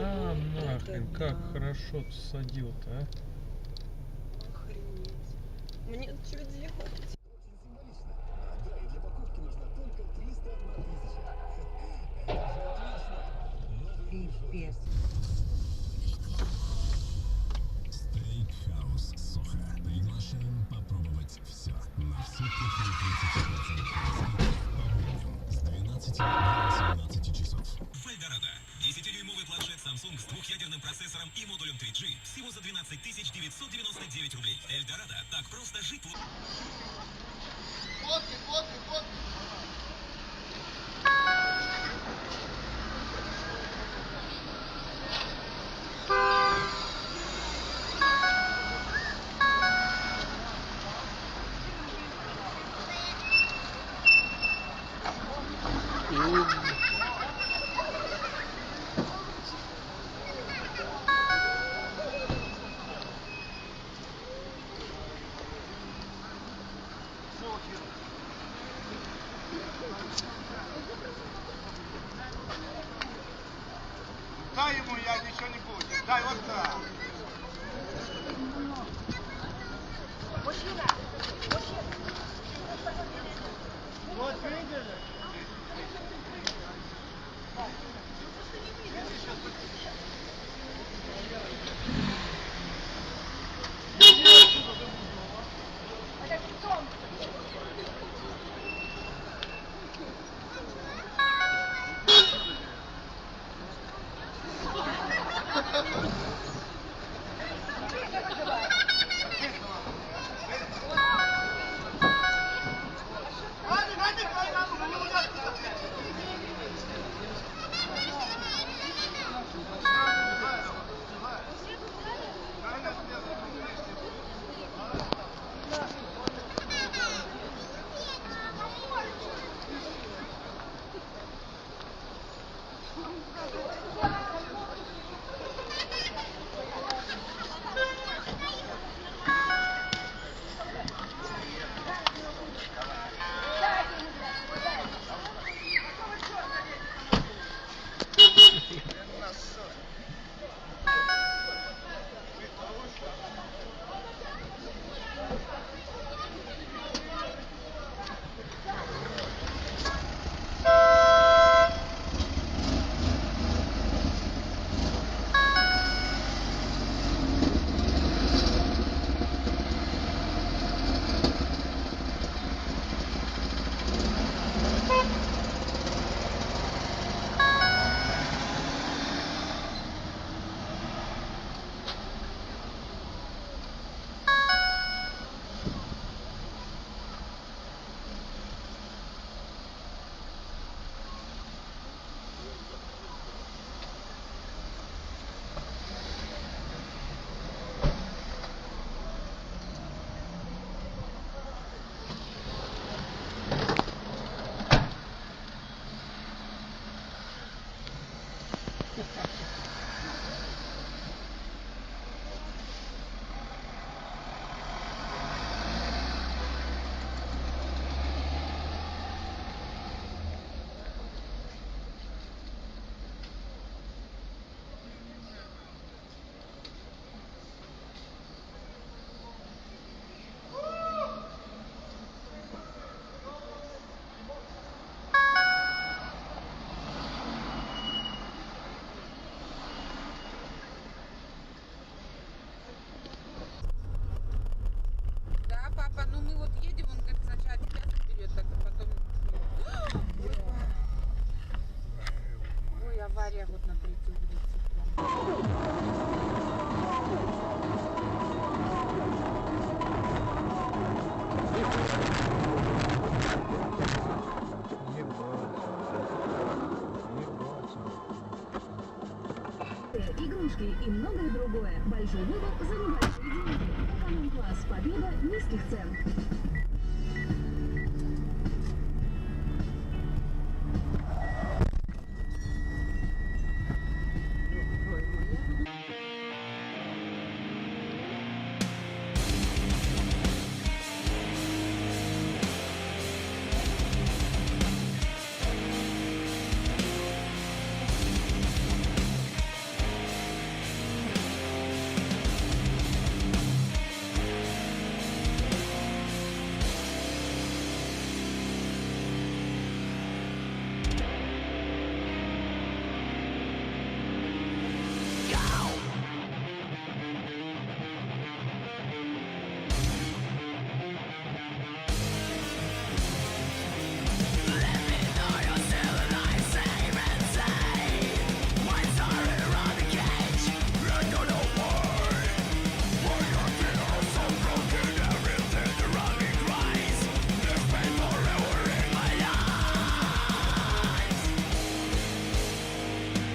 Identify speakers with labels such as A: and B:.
A: На нахрен,
B: да.
A: как хорошо ты садил-то, а?
B: Охренеть. Мне что делать?
C: Очень символично. Да, и для покупки нужно только 301 тысяча. Это же отлично. Новый
D: Пипец.
C: Стейкхаус Сохо. Приглашаем попробовать все. На всю кухню 30% по будням с 12 до 18 часов.
E: В Эльдорадо. 10-дюймовый планшет Samsung с двухъядерным процессором и модулем 3G всего за 12 999 рублей. Эльдорадо. Так просто жить.
F: Дай ему, я ничего не будет. Дай вот так. Вот видели?
D: Да, папа, ну мы вот едем, он говорит, сначала тебя заберет, так а потом... Ой, авария вот на 3-й улице прям.
G: Игрушки и многое другое. Большой выбор за небольшие деньги. Эконом-класс. Победа низких цен.